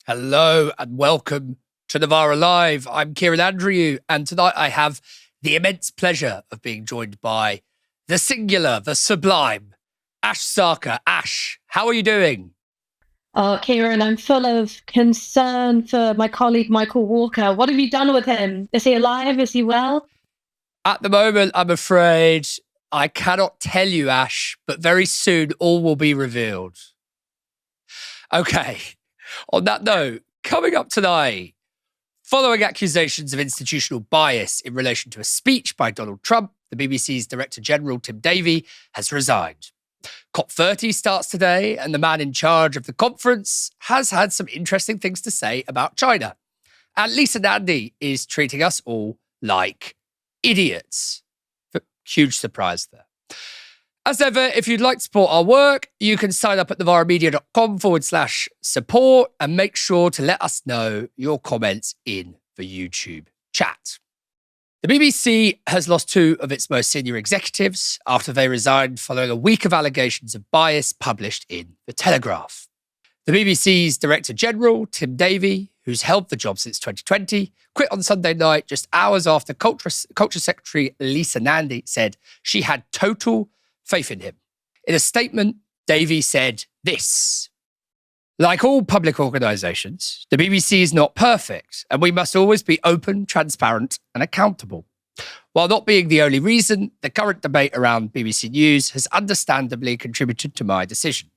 Hello and welcome to Novara Live. I'm Kieran Andrew, and tonight I have the immense pleasure of being joined by the singular, the sublime, Ash Sarkar. Ash, how are you doing? Oh, Kieran, I'm full of concern for my colleague Michael Walker. What have you done with him? Is he alive? Is he well? At the moment, I'm afraid I cannot tell you, Ash, but very soon all will be revealed. Okay, on that note, coming up tonight, following accusations of institutional bias in relation to a speech by Donald Trump, the BBC's Director General, Tim Davie, has resigned. COP30 starts today, and the man in charge of the conference has had some interesting things to say about China. And Lisa Nandy is treating us all like idiots. Huge surprise there. As ever, if you'd like to support our work, you can sign up at novaramedia.com/support and make sure to let us know your comments in the YouTube chat. The BBC has lost two of its most senior executives after they resigned following a week of allegations of bias published in The Telegraph. The BBC's Director General, Tim Davie, who's held the job since 2020, quit on Sunday night just hours after Culture Secretary Lisa Nandy said she had total faith in him. In a statement, Davie said this: "Like all public organisations, the BBC is not perfect, and we must always be open, transparent and accountable. While not being the only reason, the current debate around BBC News has understandably contributed to my decision.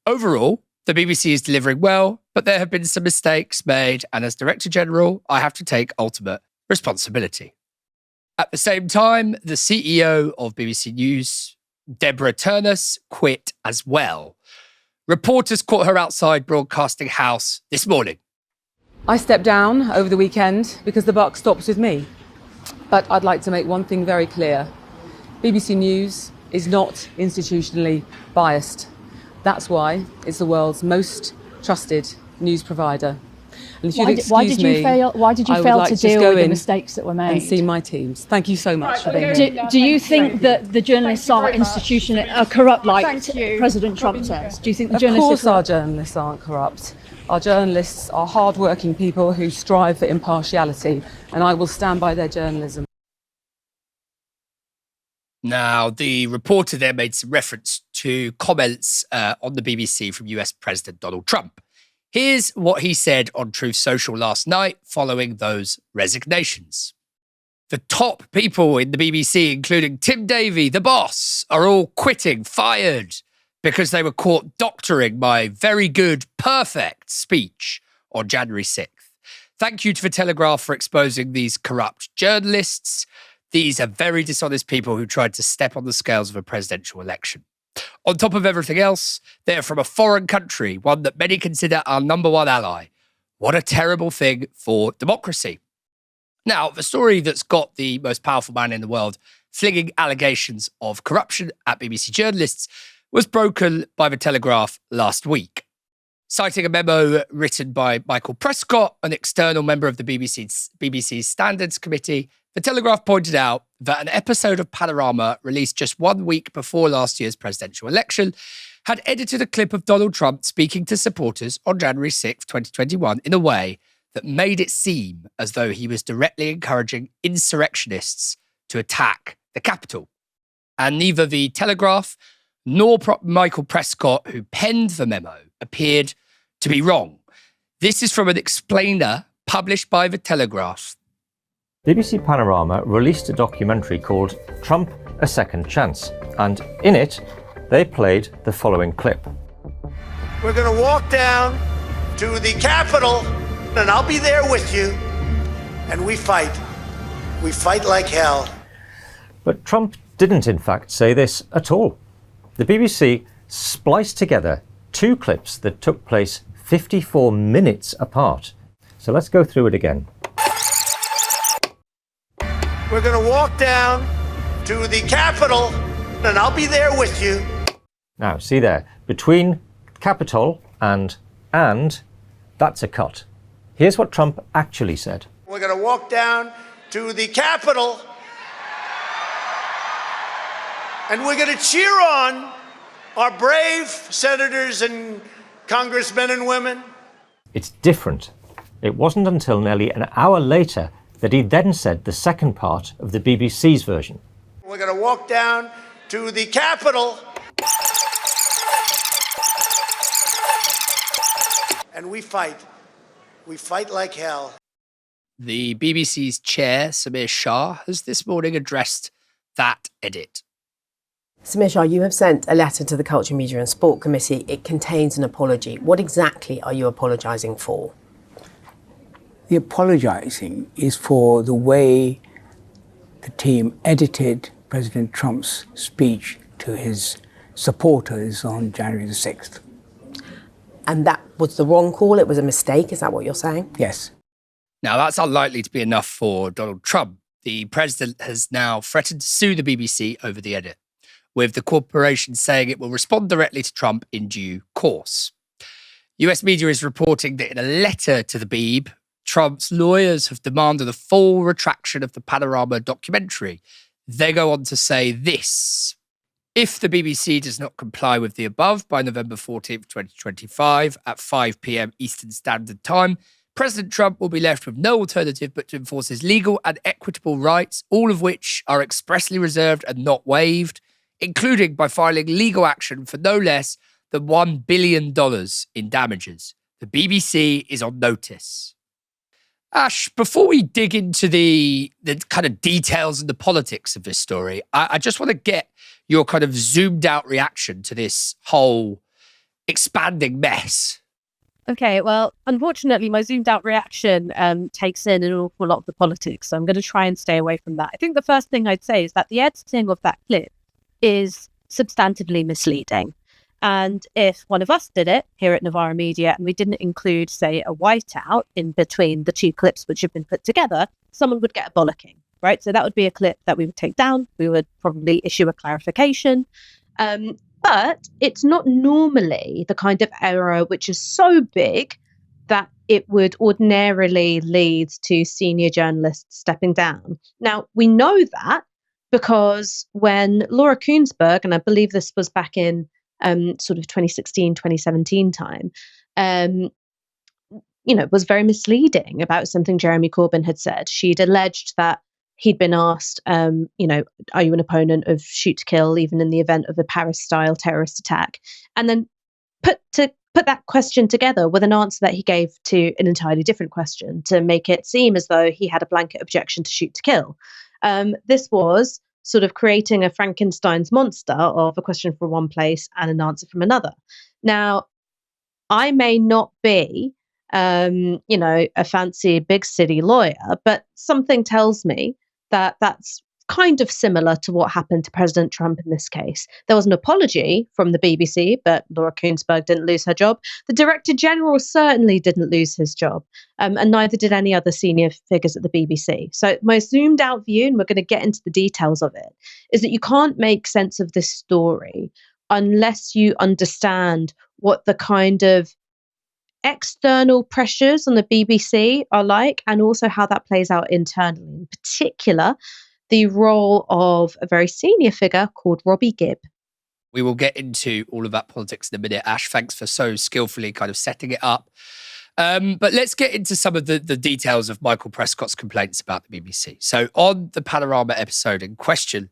Overall, the BBC is delivering well, but there have been some mistakes made, and as Director General, I have to take ultimate responsibility." At the same time, the CEO of BBC News, Deborah Turnus, quit as well. Reporters caught her outside Broadcasting House this morning. I stepped down over the weekend because the buck stops with me. But I'd like to make one thing very clear. BBC News is not institutionally biased. That's why it's the world's most trusted news provider. And if Why did you fail to deal with the mistakes that were made? And see my teams. Thank you so much for being here. Do you think that the journalists are corrupt, like President Trump says? Do you think the journalists? Of course, our journalists aren't corrupt. Our journalists are hard-working people who strive for impartiality, and I will stand by their journalism. Now, the reporter there made some reference to comments on the BBC from US President Donald Trump. Here's what he said on Truth Social last night following those resignations. "The top people in the BBC, including Tim Davie, the boss, are all quitting, fired, because they were caught doctoring my very good, perfect speech on January 6th. Thank you to The Telegraph for exposing these corrupt journalists. These are very dishonest people who tried to step on the scales of a presidential election. On top of everything else, they're from a foreign country, one that many consider our number one ally. What a terrible thing for democracy." Now, the story that's got the most powerful man in the world flinging allegations of corruption at BBC journalists was broken by The Telegraph last week. Citing a memo written by Michael Prescott, an external member of the BBC's Standards Committee, The Telegraph pointed out that an episode of Panorama released just 1 week before last year's presidential election had edited a clip of Donald Trump speaking to supporters on January 6, 2021 in a way that made it seem as though he was directly encouraging insurrectionists to attack the Capitol. And neither The Telegraph nor Michael Prescott, who penned the memo, appeared to be wrong. This is from an explainer published by The Telegraph. BBC Panorama released a documentary called Trump, A Second Chance, and in it, they played the following clip. "We're going to walk down to the Capitol, and I'll be there with you, and we fight. We fight like hell." But Trump didn't in fact say this at all. The BBC spliced together two clips that took place 54 minutes apart. So let's go through it again. "We're going to walk down to the Capitol, and I'll be there with you." Now, see there, between Capitol and, that's a cut. Here's what Trump actually said. "We're going to walk down to the Capitol, and we're going to cheer on our brave senators and congressmen and women." It's different. It wasn't until nearly an hour later that he then said the second part of the BBC's version. We're going to walk down to the Capitol and we fight. We fight like hell. The BBC's chair, Samir Shah, has this morning addressed that edit. Samir Shah, you have sent a letter to the Culture, Media and Sport Committee. It contains an apology. What exactly are you apologising for? The apologising is for the way the team edited President Trump's speech to his supporters on January the 6th. And that was the wrong call? It was a mistake? Is that what you're saying? Yes. Now, that's unlikely to be enough for Donald Trump. The president has now threatened to sue the BBC over the edit, with the corporation saying it will respond directly to Trump in due course. US media is reporting that in a letter to the Beeb, Trump's lawyers have demanded a full retraction of the Panorama documentary. They go on to say this: if the BBC does not comply with the above by November 14th, 2025 at 5 p.m. Eastern Standard Time, President Trump will be left with no alternative but to enforce his legal and equitable rights, all of which are expressly reserved and not waived, including by filing legal action for no less than $1 billion in damages. The BBC is on notice. Ash, before we dig into the kind of details and the politics of this story, I just want to get your kind of zoomed out reaction to this whole expanding mess. Okay, well, unfortunately, my zoomed out reaction takes in an awful lot of the politics, so I'm going to try and stay away from that. I think the first thing I'd say is that the editing of that clip is substantively misleading. And if one of us did it here at Novara Media and we didn't include, say, a whiteout in between the two clips which have been put together, someone would get a bollocking, right? So that would be a clip that we would take down. We would probably issue a clarification. But it's not normally the kind of error which is so big that it would ordinarily lead to senior journalists stepping down. Now, we know that because when Laura Kuenssberg, and I believe this was back in sort of 2016, 2017 time, was very misleading about something Jeremy Corbyn had said. She'd alleged that he'd been asked, are you an opponent of shoot to kill, even in the event of a Paris-style terrorist attack? And then put that question together with an answer that he gave to an entirely different question to make it seem as though he had a blanket objection to shoot to kill. This was sort of creating a Frankenstein's monster of a question from one place and an answer from another. Now, I may not be, a fancy big city lawyer, but something tells me that that's kind of similar to what happened to President Trump in this case. There was an apology from the BBC, but Laura Kuenssberg didn't lose her job. The Director General certainly didn't lose his job, and neither did any other senior figures at the BBC. So my zoomed out view, and we're going to get into the details of it, is that you can't make sense of this story unless you understand what the kind of external pressures on the BBC are like, and also how that plays out internally. In particular, the role of a very senior figure called Robbie Gibb. We will get into all of that politics in a minute. Ash, thanks for so skillfully kind of setting it up. But let's get into some of the details of Michael Prescott's complaints about the BBC. So on the Panorama episode in question,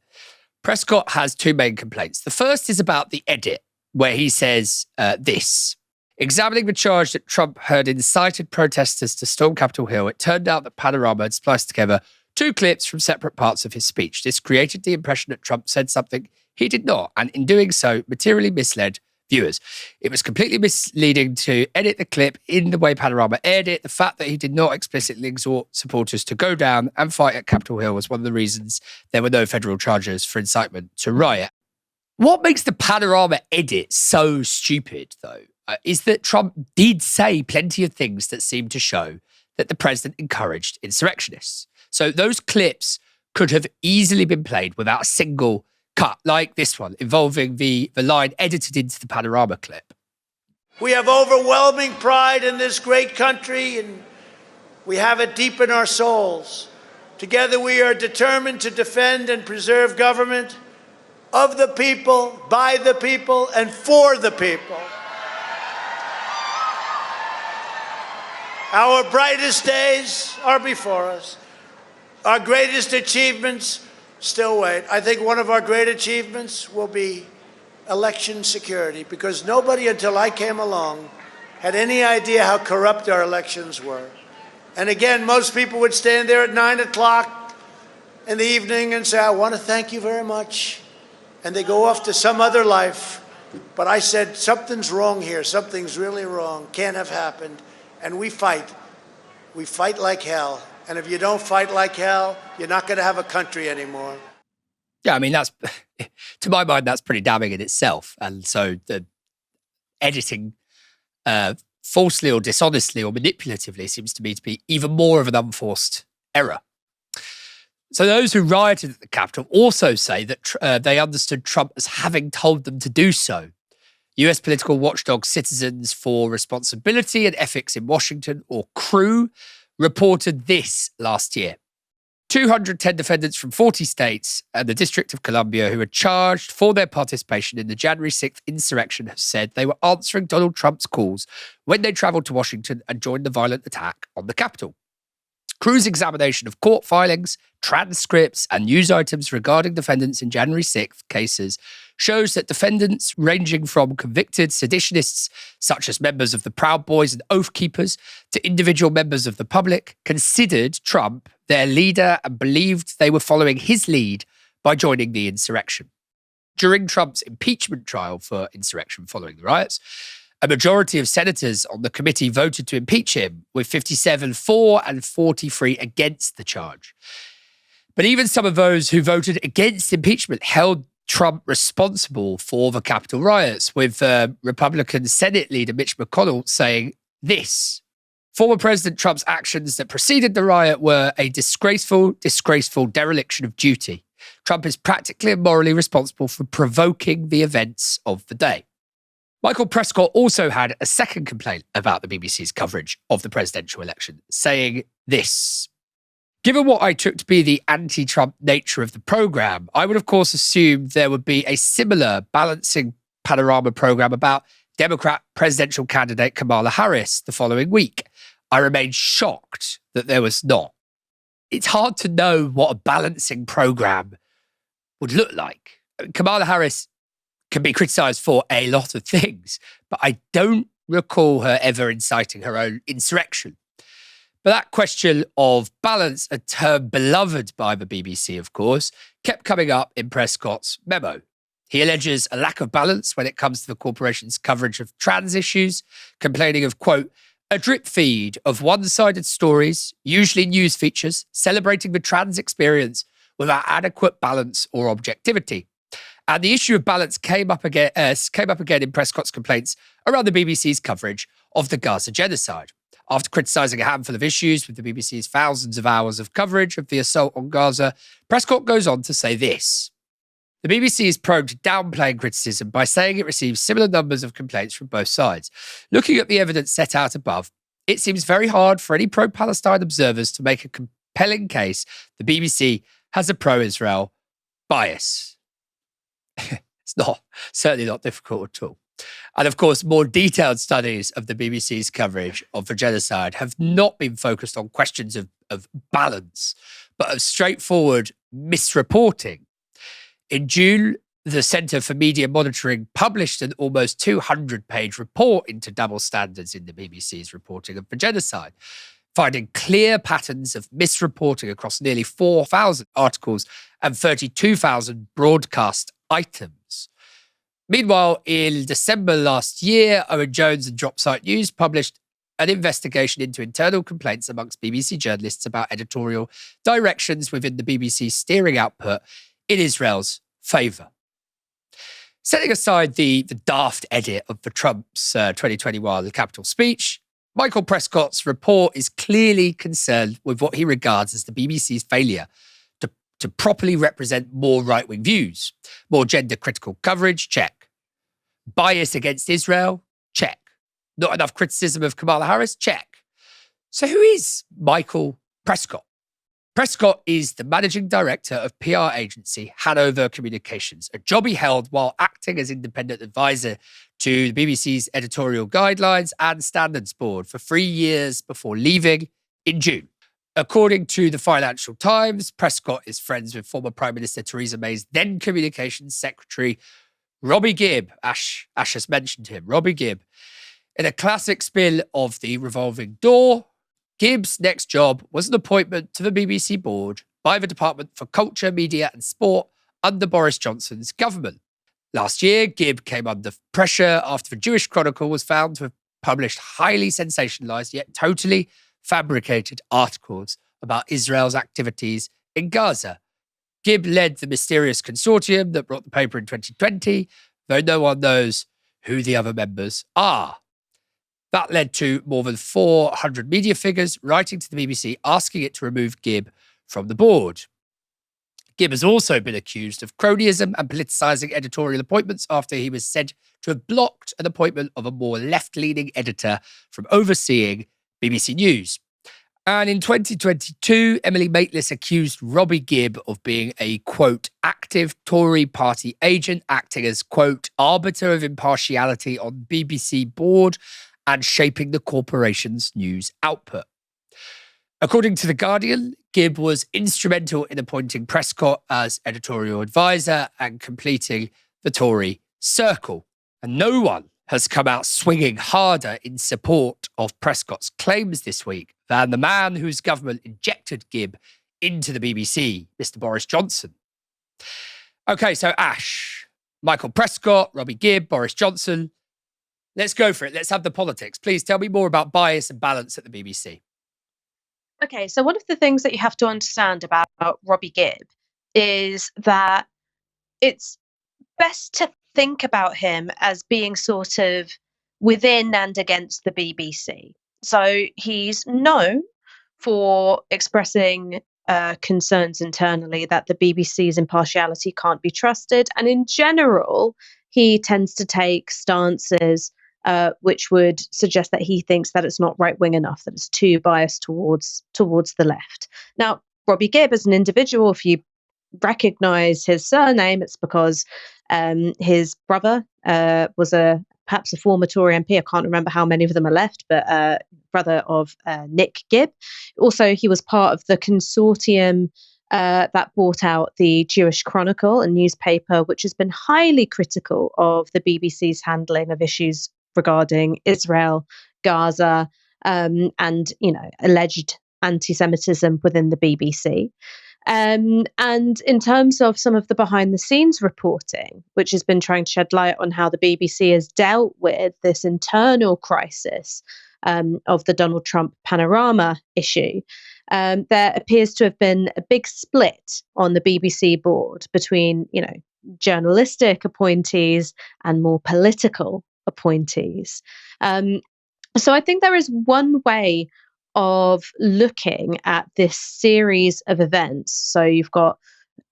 Prescott has two main complaints. The first is about the edit, where he says this: examining the charge that Trump had incited protesters to storm Capitol Hill, it turned out that Panorama had spliced together two clips from separate parts of his speech. This created the impression that Trump said something he did not, and in doing so, materially misled viewers. It was completely misleading to edit the clip in the way Panorama aired it. The fact that he did not explicitly exhort supporters to go down and fight at Capitol Hill was one of the reasons there were no federal charges for incitement to riot. What makes the Panorama edit so stupid, though, is that Trump did say plenty of things that seemed to show that the president encouraged insurrectionists. So those clips could have easily been played without a single cut, like this one, involving the line edited into the Panorama clip. We have overwhelming pride in this great country, and we have it deep in our souls. Together we are determined to defend and preserve government of the people, by the people, and for the people. Our brightest days are before us. Our greatest achievements still wait. I think one of our great achievements will be election security, because nobody until I came along had any idea how corrupt our elections were. And again, most people would stand there at 9 o'clock in the evening and say, I want to thank you very much. And they go off to some other life. But I said, something's wrong here. Something's really wrong. Can't have happened. And we fight. We fight like hell. And if you don't fight like hell, you're not going to have a country anymore. Yeah, I mean, that's, to my mind, that's pretty damning in itself. And so the editing falsely or dishonestly or manipulatively seems to me to be even more of an unforced error. So those who rioted at the Capitol also say that they understood Trump as having told them to do so. US political watchdog Citizens for Responsibility and Ethics in Washington, or CREW, reported this last year. 210 defendants from 40 states and the District of Columbia who were charged for their participation in the January 6th insurrection have said they were answering Donald Trump's calls when they traveled to Washington and joined the violent attack on the Capitol. CREW's examination of court filings, transcripts, and news items regarding defendants in January 6th cases shows that defendants ranging from convicted seditionists, such as members of the Proud Boys and Oath Keepers, to individual members of the public, considered Trump their leader and believed they were following his lead by joining the insurrection. During Trump's impeachment trial for insurrection following the riots, a majority of senators on the committee voted to impeach him, with 57 for and 43 against the charge. But even some of those who voted against impeachment held Trump responsible for the Capitol riots, with Republican Senate leader Mitch McConnell saying this: former President Trump's actions that preceded the riot were a disgraceful dereliction of duty. Trump is practically and morally responsible for provoking the events of the day. Michael Prescott also had a second complaint about the BBC's coverage of the presidential election, saying this: given what I took to be the anti-Trump nature of the program, I would of course assume there would be a similar balancing panorama program about Democrat presidential candidate Kamala Harris the following week. I remain shocked that there was not. It's hard to know what a balancing program would look like. Kamala Harris can be criticized for a lot of things, but I don't recall her ever inciting her own insurrection. But that question of balance, a term beloved by the BBC, of course, kept coming up in Prescott's memo. He alleges a lack of balance when it comes to the corporation's coverage of trans issues, complaining of, quote, a drip feed of one-sided stories, usually news features, celebrating the trans experience without adequate balance or objectivity. And the issue of balance came up again in Prescott's complaints around the BBC's coverage of the Gaza genocide. After criticising a handful of issues with the BBC's thousands of hours of coverage of the assault on Gaza, Prescott goes on to say this: the BBC is prone to downplaying criticism by saying it receives similar numbers of complaints from both sides. Looking at the evidence set out above, it seems very hard for any pro-Palestine observers to make a compelling case the BBC has a pro-Israel bias. It's certainly not difficult at all. And of course, more detailed studies of the BBC's coverage of the genocide have not been focused on questions of balance, but of straightforward misreporting. In June, the Centre for Media Monitoring published an almost 200-page report into double standards in the BBC's reporting of the genocide, finding clear patterns of misreporting across nearly 4,000 articles and 32,000 broadcast items. Meanwhile, in December last year, Owen Jones and Dropsite News published an investigation into internal complaints amongst BBC journalists about editorial directions within the BBC's steering output in Israel's favour. Setting aside the daft edit of the Trump's 2021 Capitol speech, Michael Prescott's report is clearly concerned with what he regards as the BBC's failure to properly represent more right-wing views. More gender-critical coverage, check. Bias against Israel, check. Not enough criticism of Kamala Harris, check. So who is Michael Prescott? Prescott is the managing director of PR agency Hanover Communications, a job he held while acting as independent advisor to the BBC's editorial guidelines and standards board for 3 years before leaving in June. According to the Financial Times, Prescott is friends with former Prime Minister Theresa May's then Communications Secretary, Robbie Gibb. Ash has mentioned him, Robbie Gibb. In a classic spin of the revolving door, Gibb's next job was an appointment to the BBC board by the Department for Culture, Media and Sport under Boris Johnson's government. Last year, Gibb came under pressure after the Jewish Chronicle was found to have published highly sensationalised yet totally fabricated articles about Israel's activities in Gaza. Gibb led the mysterious consortium that brought the paper in 2020, though no one knows who the other members are. That led to more than 400 media figures writing to the BBC asking it to remove Gibb from the board. Gibb has also been accused of cronyism and politicising editorial appointments after he was said to have blocked an appointment of a more left-leaning editor from overseeing BBC News. And in 2022, Emily Maitlis accused Robbie Gibb of being a, quote, active Tory party agent, acting as, quote, arbiter of impartiality on BBC board and shaping the corporation's news output. According to The Guardian, Gibb was instrumental in appointing Prescott as editorial advisor and completing the Tory circle. And no one has come out swinging harder in support of Prescott's claims this week than the man whose government injected Gibb into the BBC, Mr. Boris Johnson. Okay, so Ash, Michael Prescott, Robbie Gibb, Boris Johnson. Let's go for it. Let's have the politics. Please tell me more about bias and balance at the BBC. Okay, so one of the things that you have to understand about Robbie Gibb is that it's best to think about him as being sort of within and against the BBC. So he's known for expressing concerns internally that the BBC's impartiality can't be trusted. And in general, he tends to take stances which would suggest that he thinks that it's not right-wing enough, that it's too biased towards the left. Now, Robbie Gibb as an individual, if you recognise his surname, it's because his brother was perhaps a former Tory MP. I can't remember how many of them are left, but brother of Nick Gibb. Also, he was part of the consortium that bought out the Jewish Chronicle, a newspaper which has been highly critical of the BBC's handling of issues regarding Israel, Gaza, and alleged anti-Semitism within the BBC. And in terms of some of the behind-the-scenes reporting, which has been trying to shed light on how the BBC has dealt with this internal crisis of the Donald Trump panorama issue, there appears to have been a big split on the BBC board between, journalistic appointees and more political appointees. So I think there is one way of looking at this series of events. So you've got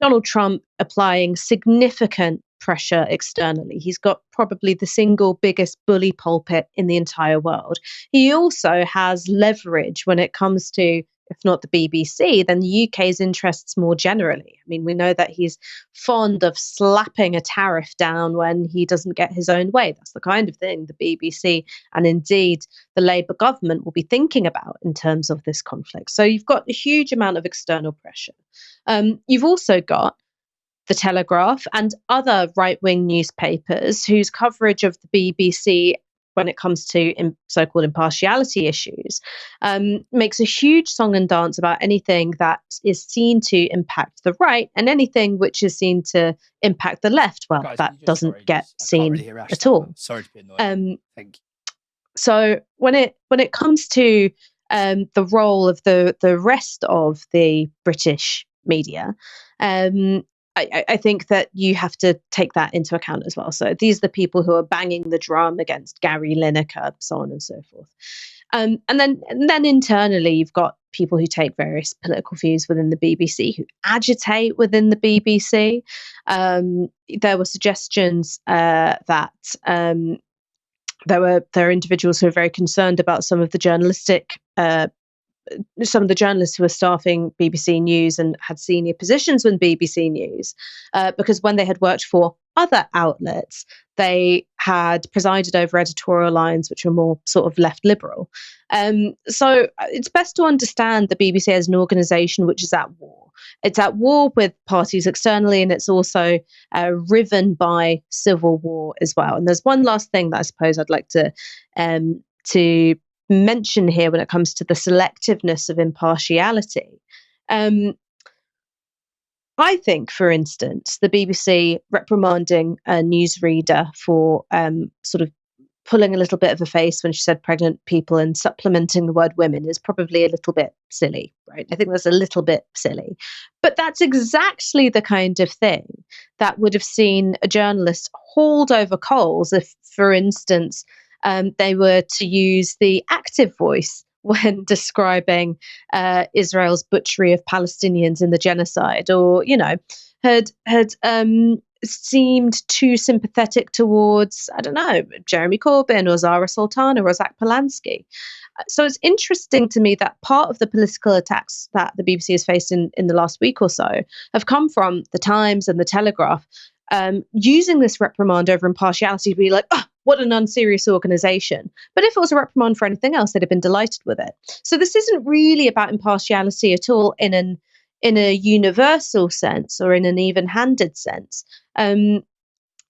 Donald Trump applying significant pressure externally. He's got probably the single biggest bully pulpit in the entire world. He also has leverage when it comes to, if not the BBC, then the UK's interests more generally. I mean, we know that he's fond of slapping a tariff down when he doesn't get his own way. That's the kind of thing the BBC and indeed the Labour government will be thinking about in terms of this conflict. So you've got a huge amount of external pressure. You've also got The Telegraph and other right-wing newspapers whose coverage of the BBC when it comes to so-called impartiality issues, makes a huge song and dance about anything that is seen to impact the right and anything which is seen to impact the left. Well, Guys, that doesn't get seen at that all. one. Sorry to be annoying. Thank you. So when it comes to the role of the rest of the British media, I think that you have to take that into account as well. So these are the people who are banging the drum against Gary Lineker, so on and so forth. And then internally, you've got people who take various political views within the BBC, who agitate within the BBC. There were suggestions that there are individuals who are very concerned about some of the journalistic some of the journalists who were staffing BBC News and had senior positions with BBC News, because when they had worked for other outlets, they had presided over editorial lines which were more sort of left liberal. So it's best to understand the BBC as an organisation which is at war. It's at war with parties externally, and it's also riven by civil war as well. And there's one last thing that I suppose I'd like to mention here when it comes to the selectiveness of impartiality. I think, for instance, the BBC reprimanding a newsreader for sort of pulling a little bit of a face when she said pregnant people and supplementing the word women is probably a little bit silly, right? I think that's a little bit silly. But that's exactly the kind of thing that would have seen a journalist hauled over coals if, for instance, they were to use the active voice when describing Israel's butchery of Palestinians in the genocide, or, had seemed too sympathetic towards, I don't know, Jeremy Corbyn or Zara Sultana or Zach Polanski. So it's interesting to me that part of the political attacks that the BBC has faced in the last week or so have come from the Times and the Telegraph, using this reprimand over impartiality to be like, oh, what an unserious organisation. But if it was a reprimand for anything else, they'd have been delighted with it. So this isn't really about impartiality at all in a universal sense or in an even-handed sense.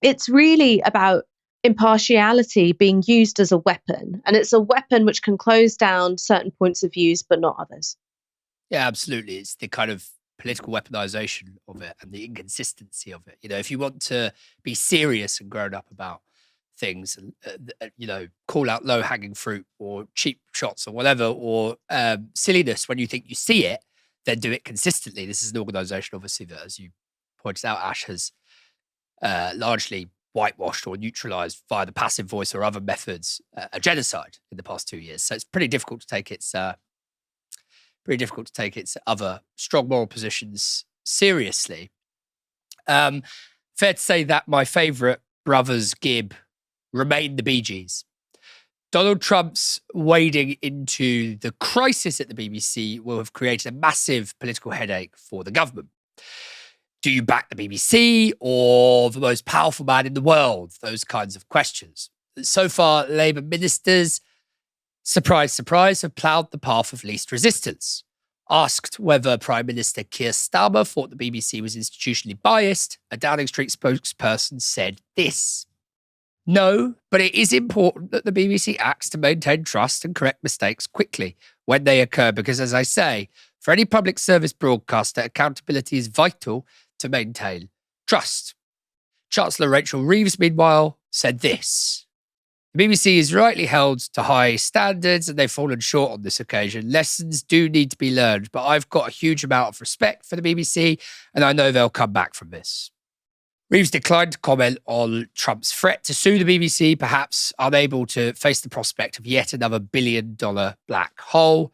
It's really about impartiality being used as a weapon. And it's a weapon which can close down certain points of views, but not others. Yeah, absolutely. It's the kind of political weaponization of it and the inconsistency of it. If you want to be serious and grown up about things and, call out low-hanging fruit or cheap shots or whatever, or silliness when you think you see it, then do it consistently. This is an organization, obviously, that, as you pointed out, Ash, has largely whitewashed or neutralized via the passive voice or other methods a genocide in the past 2 years. So it's pretty difficult to take its other strong moral positions seriously. Fair to say that my favorite brothers Gibb remain the Bee Gees. Donald Trump's wading into the crisis at the BBC will have created a massive political headache for the government. Do you back the BBC or the most powerful man in the world? Those kinds of questions. So far, Labour ministers, surprise, surprise, have ploughed the path of least resistance. Asked whether Prime Minister Keir Starmer thought the BBC was institutionally biased, a Downing Street spokesperson said this: "No, but it is important that the BBC acts to maintain trust and correct mistakes quickly when they occur, because, as I say, for any public service broadcaster, accountability is vital to maintain trust." Chancellor Rachel Reeves, meanwhile, said this: "The BBC is rightly held to high standards and they've fallen short on this occasion. Lessons do need to be learned, but I've got a huge amount of respect for the BBC and I know they'll come back from this." Reeves declined to comment on Trump's threat to sue the BBC, perhaps unable to face the prospect of yet another billion-dollar black hole.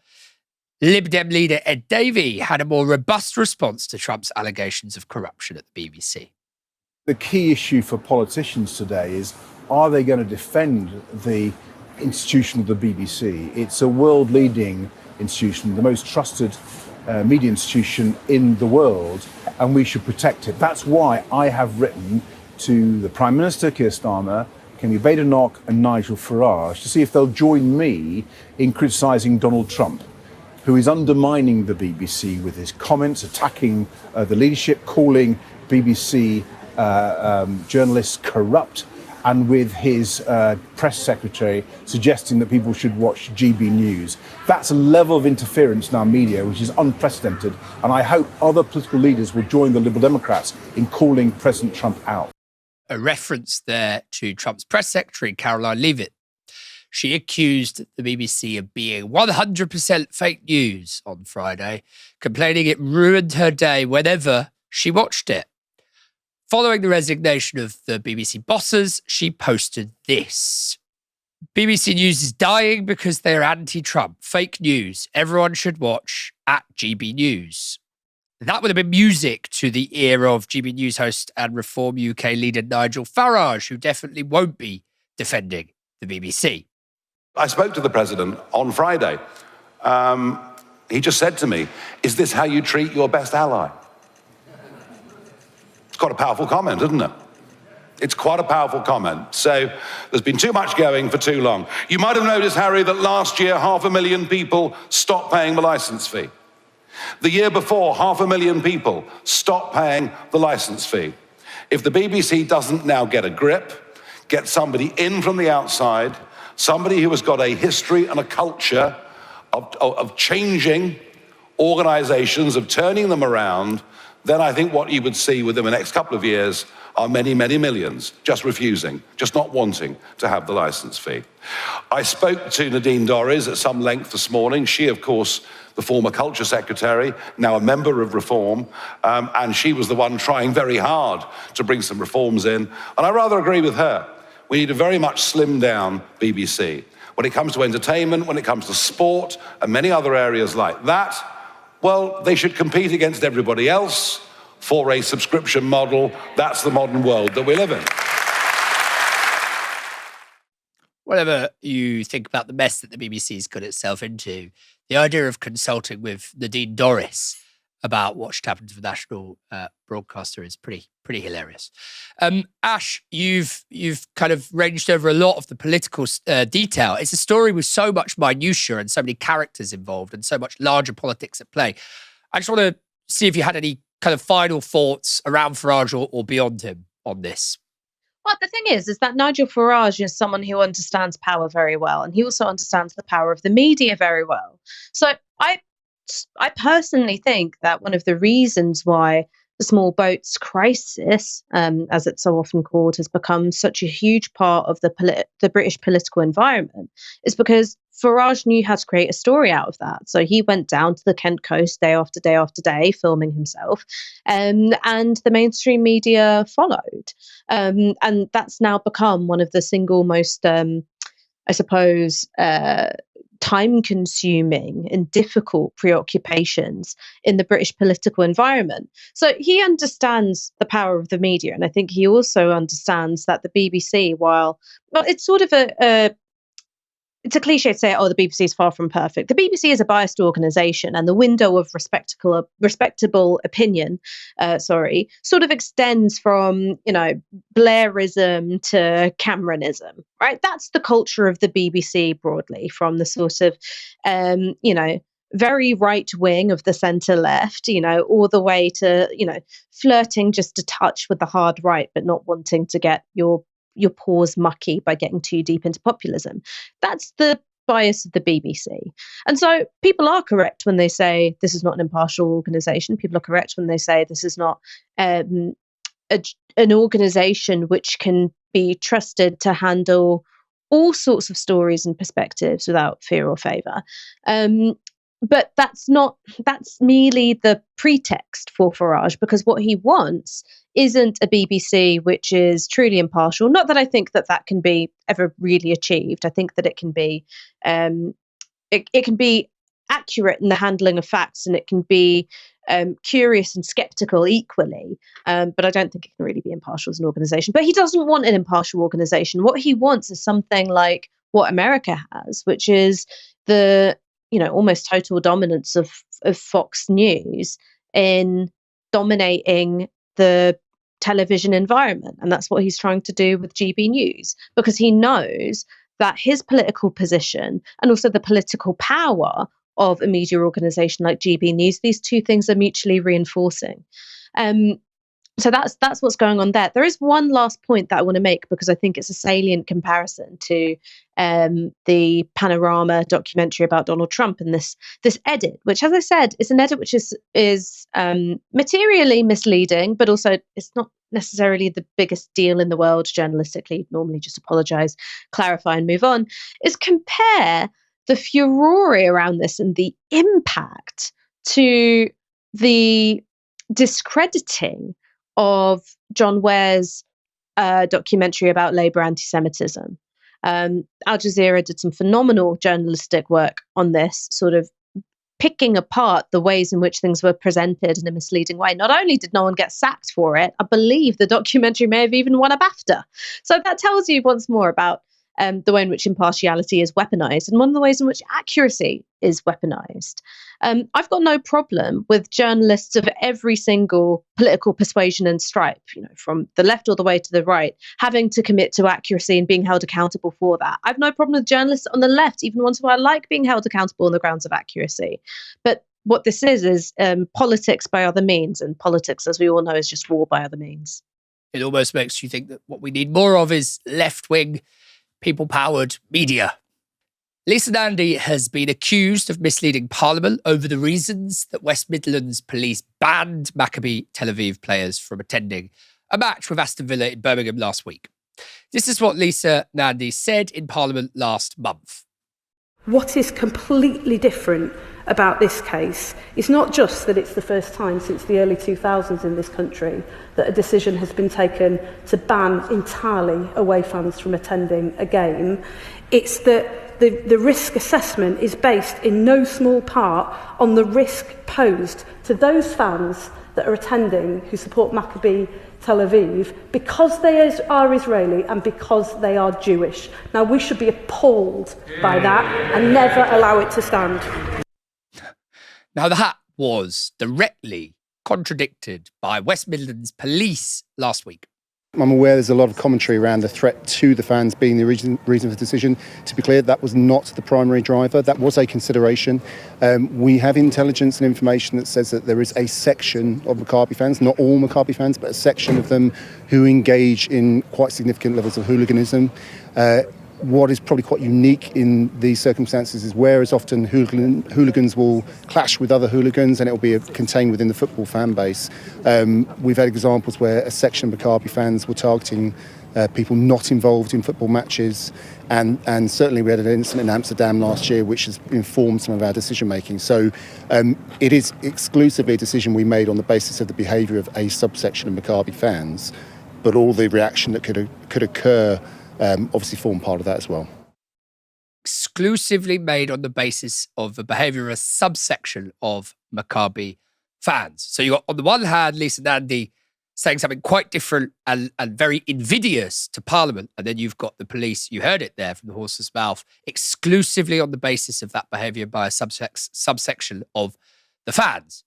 Lib Dem leader Ed Davey had a more robust response to Trump's allegations of corruption at the BBC. The key issue for politicians today is, are they going to defend the institution of the BBC? It's a world-leading institution, the most trusted media institution in the world, and we should protect it. That's why I have written to the Prime Minister, Keir Starmer, Kemi Badenoch and Nigel Farage to see if they'll join me in criticising Donald Trump, who is undermining the BBC with his comments, attacking the leadership, calling BBC journalists corrupt, and with his press secretary suggesting that people should watch GB News. That's a level of interference in our media which is unprecedented, and I hope other political leaders will join the Liberal Democrats in calling President Trump out. A reference there to Trump's press secretary, Caroline Leavitt. She accused the BBC of being 100% fake news on Friday, complaining it ruined her day whenever she watched it. Following the resignation of the BBC bosses, she posted this: "BBC News is dying because they're anti-Trump. Fake news. Everyone should watch at GB News." That would have been music to the ear of GB News host and Reform UK leader Nigel Farage, who definitely won't be defending the BBC. I spoke to the president on Friday. He just said to me, "Is this how you treat your best ally?" It's quite a powerful comment, isn't it? It's quite a powerful comment. So there's been too much going for too long. You might have noticed, Harry, that last year 500,000 people stopped paying the license fee. The year before, 500,000 people stopped paying the license fee. If the BBC doesn't now get a grip, get somebody in from the outside, somebody who has got a history and a culture of changing organizations, of turning them around, then I think what you would see within the next couple of years are many, many millions just refusing, just not wanting to have the license fee. I spoke to Nadine Dorries at some length this morning. She, of course, the former culture secretary, now a member of Reform, and she was the one trying very hard to bring some reforms in. And I rather agree with her. We need to very much slim down BBC. When it comes to entertainment, when it comes to sport, and many other areas like that, well, they should compete against everybody else for a subscription model. That's the modern world that we live in. Whatever you think about the mess that the BBC's got itself into, the idea of consulting with Nadine Dorries about what should happen to the national broadcaster is pretty hilarious. Ash, you've kind of ranged over a lot of the political detail. It's a story with so much minutiae and so many characters involved and so much larger politics at play. I just want to see if you had any kind of final thoughts around Farage or beyond him on this. Well, the thing is that Nigel Farage is someone who understands power very well, and he also understands the power of the media very well. So I personally think that one of the reasons why the small boats crisis, as it's so often called, has become such a huge part of the British political environment is because Farage knew how to create a story out of that. So he went down to the Kent coast day after day after day, filming himself, and the mainstream media followed. And that's now become one of the single most, I suppose, time-consuming and difficult preoccupations in the British political environment. So he understands the power of the media, and I think he also understands that the BBC, while it's sort of it's a cliche to say, the BBC is far from perfect. The BBC is a biased organisation, and the window of respectable opinion, sort of extends from, Blairism to Cameronism, right? That's the culture of the BBC broadly, from the sort of, very right wing of the centre left, all the way to, flirting just a touch with the hard right, but not wanting to get your paws mucky by getting too deep into populism. That's the bias of the BBC. And so people are correct when they say this is not an impartial organisation. People are correct when they say this is not an organisation which can be trusted to handle all sorts of stories and perspectives without fear or favour. But that's merely the pretext for Farage, because what he wants isn't a BBC which is truly impartial. Not that I think that can be ever really achieved. I think that it can be it can be accurate in the handling of facts, and it can be curious and skeptical equally. But I don't think it can really be impartial as an organisation. But he doesn't want an impartial organisation. What he wants is something like what America has, which is the almost total dominance of Fox News in dominating the television environment. And that's what he's trying to do with GB News, because he knows that his political position and also the political power of a media organisation like GB News, these two things are mutually reinforcing. So that's what's going on there. There is one last point that I want to make, because I think it's a salient comparison to the Panorama documentary about Donald Trump and this edit, which, as I said, is an edit which is materially misleading, but also it's not necessarily the biggest deal in the world journalistically. Normally just apologise, clarify and move on. Is compare the furore around this and the impact to the discrediting of John Ware's documentary about Labour anti-Semitism. Al Jazeera did some phenomenal journalistic work on this, sort of picking apart the ways in which things were presented in a misleading way. Not only did no one get sacked for it, I believe the documentary may have even won a BAFTA. So that tells you once more about the way in which impartiality is weaponized and one of the ways in which accuracy is weaponized. I've got no problem with journalists of every single political persuasion and stripe, from the left all the way to the right, having to commit to accuracy and being held accountable for that. I've no problem with journalists on the left, even ones who I like, being held accountable on the grounds of accuracy. But what this is politics by other means, and politics, as we all know, is just war by other means. It almost makes you think that what we need more of is left-wing, people-powered media. Lisa Nandy has been accused of misleading Parliament over the reasons that West Midlands police banned Maccabi Tel Aviv players from attending a match with Aston Villa in Birmingham last week. This is what Lisa Nandy said in Parliament last month. What is completely different about this case is not just that it's the first time since the early 2000s in this country that a decision has been taken to ban entirely away fans from attending a game. It's that the risk assessment is based in no small part on the risk posed to those fans that are attending who support Maccabi Tel Aviv because they are Israeli and because they are Jewish. Now, we should be appalled by that and never allow it to stand. Now, that was directly contradicted by West Midlands police last week. I'm aware there's a lot of commentary around the threat to the fans being the reason for the decision. To be clear, that was not the primary driver. That was a consideration. We have intelligence and information that says that there is a section of Maccabi fans, not all Maccabi fans, but a section of them who engage in quite significant levels of hooliganism. What is probably quite unique in these circumstances is whereas often hooligans will clash with other hooligans and it will be contained within the football fan base. We've had examples where a section of Maccabi fans were targeting people not involved in football matches, and certainly we had an incident in Amsterdam last year which has informed some of our decision making. So it is exclusively a decision we made on the basis of the behaviour of a subsection of Maccabi fans, but all the reaction that could occur obviously form part of that as well. Exclusively made on the basis of the behaviour of a subsection of Maccabi fans. So you got, on the one hand, Lisa Nandy saying something quite different and very invidious to Parliament, and then you've got the police, you heard it there from the horse's mouth, exclusively on the basis of that behaviour by a subsection of the fans.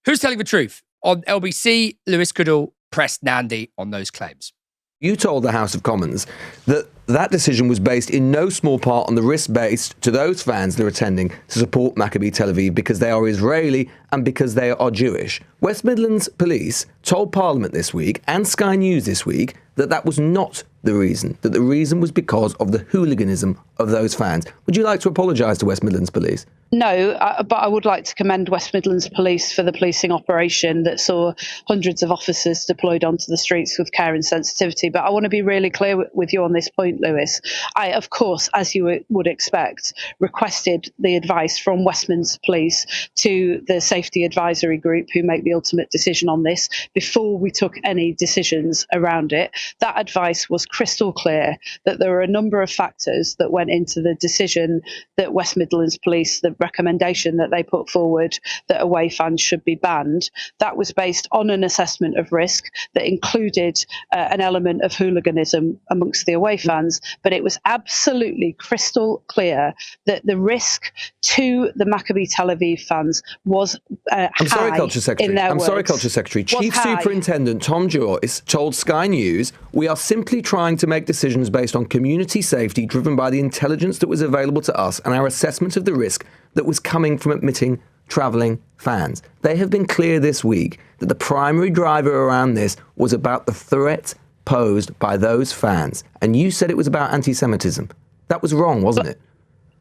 Who's telling the truth? On LBC, Lewis Goodall pressed Nandy on those claims. You told the House of Commons that that decision was based in no small part on the risk based to those fans that are attending to support Maccabi Tel Aviv because they are Israeli and because they are Jewish. West Midlands Police told Parliament this week and Sky News this week that that was not the reason, that the reason was because of the hooliganism of those fans. Would you like to apologise to West Midlands Police? No, but I would like to commend West Midlands Police for the policing operation that saw hundreds of officers deployed onto the streets with care and sensitivity. But I want to be really clear with you on this point, Lewis. I, of course, as you would expect, requested the advice from West Midlands Police to the Safety Advisory Group who make the ultimate decision on this before we took any decisions around it. That advice was crystal clear that there were a number of factors that went into the decision that West Midlands Police, the recommendation that they put forward that away fans should be banned. That was based on an assessment of risk that included an element of hooliganism amongst the away fans, but it was absolutely crystal clear that the risk to the Maccabi Tel Aviv fans was high. Sorry, Culture Secretary. Chief high. Superintendent Tom Joyce told Sky News, "We are simply trying to make decisions based on community safety driven by the intelligence that was available to us and our assessment of the risk that was coming from admitting travelling fans." They have been clear this week that the primary driver around this was about the threat posed by those fans. And you said it was about anti-Semitism. That was wrong, wasn't it?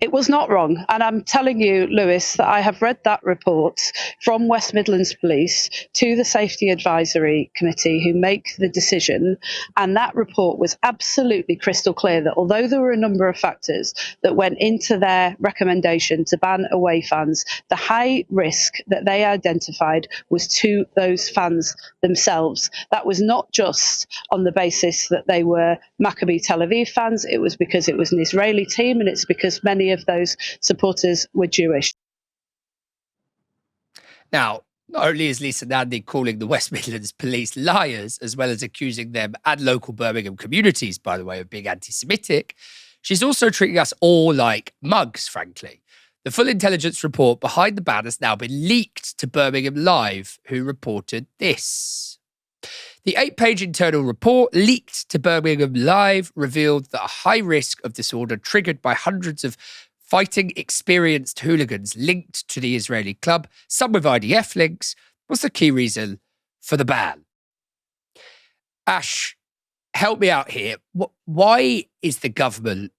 It was not wrong. And I'm telling you, Lewis, that I have read that report from West Midlands Police to the Safety Advisory Committee who make the decision. And that report was absolutely crystal clear that although there were a number of factors that went into their recommendation to ban away fans, the high risk that they identified was to those fans themselves. That was not just on the basis that they were Maccabi Tel Aviv fans. It was because it was an Israeli team, and it's because many of those supporters were Jewish. Now, Not only is Lisa Nandy calling the West Midlands police liars, as well as accusing them and local Birmingham communities, by the way, of being anti-Semitic, she's also treating us all like mugs, frankly. The full intelligence report behind the ban has now been leaked to Birmingham Live, who reported this. The 8-page internal report leaked to Birmingham Live revealed that a high risk of disorder triggered by hundreds of fighting experienced hooligans linked to the Israeli club, some with IDF links, was the key reason for the ban. Ash, help me out here. Why is the government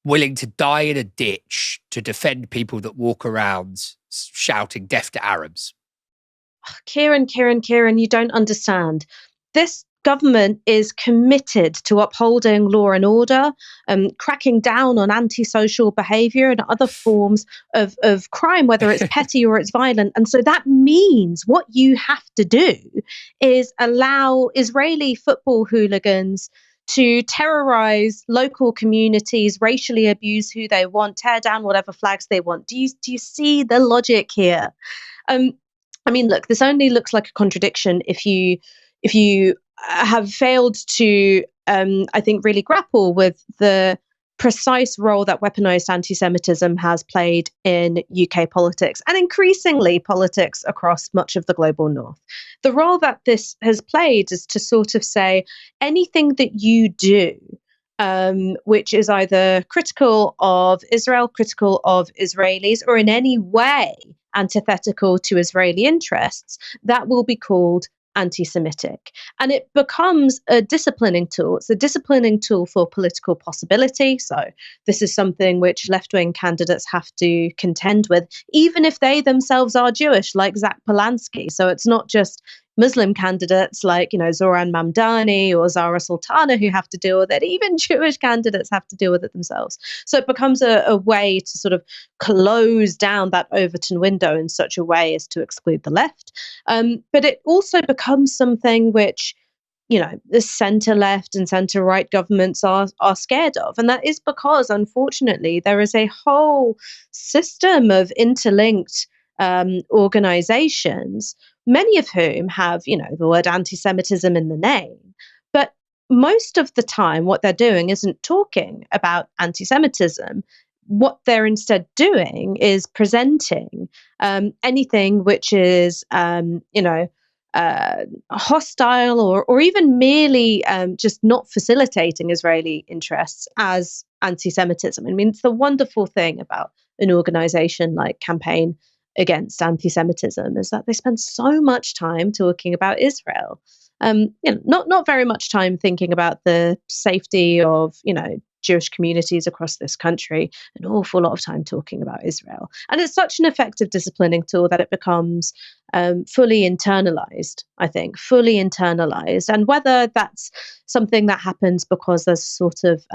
willing to die in a ditch to defend people that walk around shouting death to Arabs? Kieran, you don't understand. This government is committed to upholding law and order, cracking down on antisocial behaviour and other forms of crime, whether it's petty or it's violent. And so that means what you have to do is allow Israeli football hooligans to terrorize local communities, racially abuse who they want, tear down whatever flags they want. Do you see the logic here? I mean, look, this only looks like a contradiction if you have failed to, I think, really grapple with the precise role that weaponized anti-Semitism has played in UK politics and increasingly politics across much of the global north. The role that this has played is to sort of say anything that you do, which is either critical of Israel, critical of Israelis, or in any way antithetical to Israeli interests, that will be called anti-Semitic. And it becomes a disciplining tool. It's a disciplining tool for political possibility. So this is something which left-wing candidates have to contend with, even if they themselves are Jewish, like Zach Polanski. So it's not just Muslim candidates like, Zoran Mamdani or Zara Sultana who have to deal with it. Even Jewish candidates have to deal with it themselves. So it becomes a way to sort of close down that Overton window in such a way as to exclude the left. But it also becomes something which, the centre-left and centre-right governments are scared of. And that is because, unfortunately, there is a whole system of interlinked organisations, many of whom have, the word anti-Semitism in the name. But most of the time, what they're doing isn't talking about anti-Semitism. What they're instead doing is presenting anything which is, hostile or even merely just not facilitating Israeli interests as anti-Semitism. I mean, it's the wonderful thing about an organisation like Campaign Against Anti-Semitism is that they spend so much time talking about Israel. Not very much time thinking about the safety of, Jewish communities across this country, an awful lot of time talking about Israel. And it's such an effective disciplining tool that it becomes fully internalized, I think, fully internalized. And whether that's something that happens because there's sort of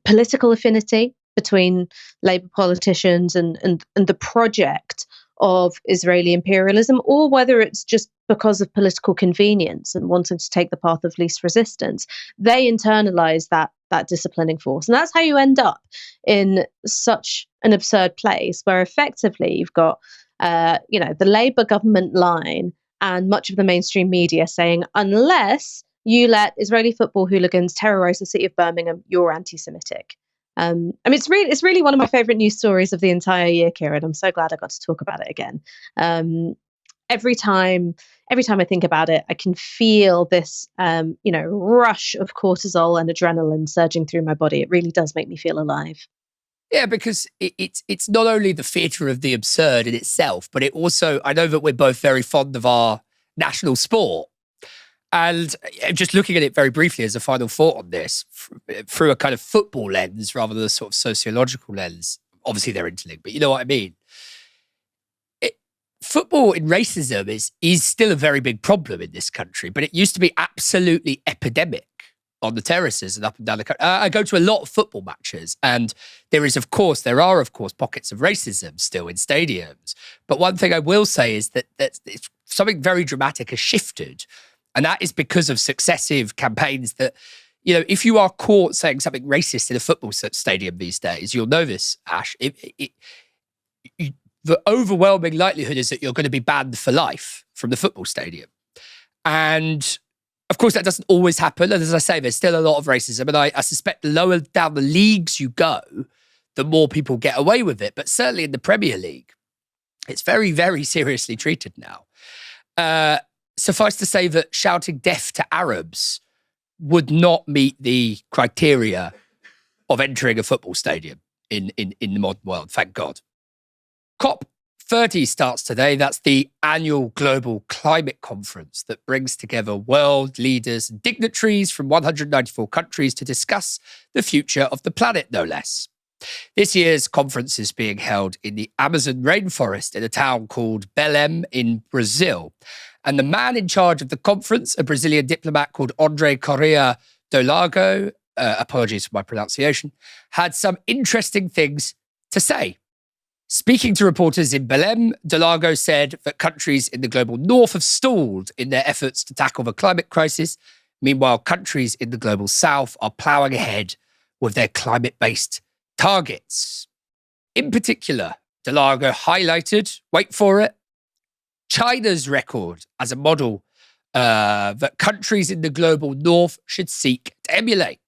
political affinity between Labour politicians and the project of Israeli imperialism, or whether it's just because of political convenience and wanting to take the path of least resistance, they internalize that disciplining force. And that's how you end up in such an absurd place where effectively you've got, the Labour government line and much of the mainstream media saying, unless you let Israeli football hooligans terrorize the city of Birmingham, you're anti-Semitic. It's really one of my favorite news stories of the entire year, Kieran. I'm so glad I got to talk about it again. Every time I think about it, I can feel this, rush of cortisol and adrenaline surging through my body. It really does make me feel alive. Yeah, because it's not only the theatre of the absurd in itself, but it also, I know that we're both very fond of our national sport. And just looking at it very briefly as a final thought on this, through a kind of football lens rather than a sort of sociological lens, obviously they're interlinked, but you know what I mean? Football in racism is still a very big problem in this country, but it used to be absolutely epidemic on the terraces and up and down the country. I go to a lot of football matches, and there are of course pockets of racism still in stadiums. But one thing I will say is that it's something very dramatic has shifted. And that is because of successive campaigns that, if you are caught saying something racist in a football stadium these days, you'll know this, Ash. the overwhelming likelihood is that you're going to be banned for life from the football stadium. And of course, that doesn't always happen. And as I say, there's still a lot of racism. And I suspect the lower down the leagues you go, the more people get away with it. But certainly in the Premier League, it's very, very seriously treated now. Suffice to say that shouting death to Arabs would not meet the criteria of entering a football stadium in the modern world, thank God. COP30 starts today. That's the annual global climate conference that brings together world leaders and dignitaries from 194 countries to discuss the future of the planet, no less. This year's conference is being held in the Amazon rainforest in a town called Belém in Brazil. And the man in charge of the conference, a Brazilian diplomat called André Correa do Lago, apologies for my pronunciation, had some interesting things to say. Speaking to reporters in Belém, do Lago said that countries in the global north have stalled in their efforts to tackle the climate crisis. Meanwhile, countries in the global south are ploughing ahead with their climate-based targets. In particular, do Lago highlighted, wait for it, China's record as a model that countries in the global north should seek to emulate.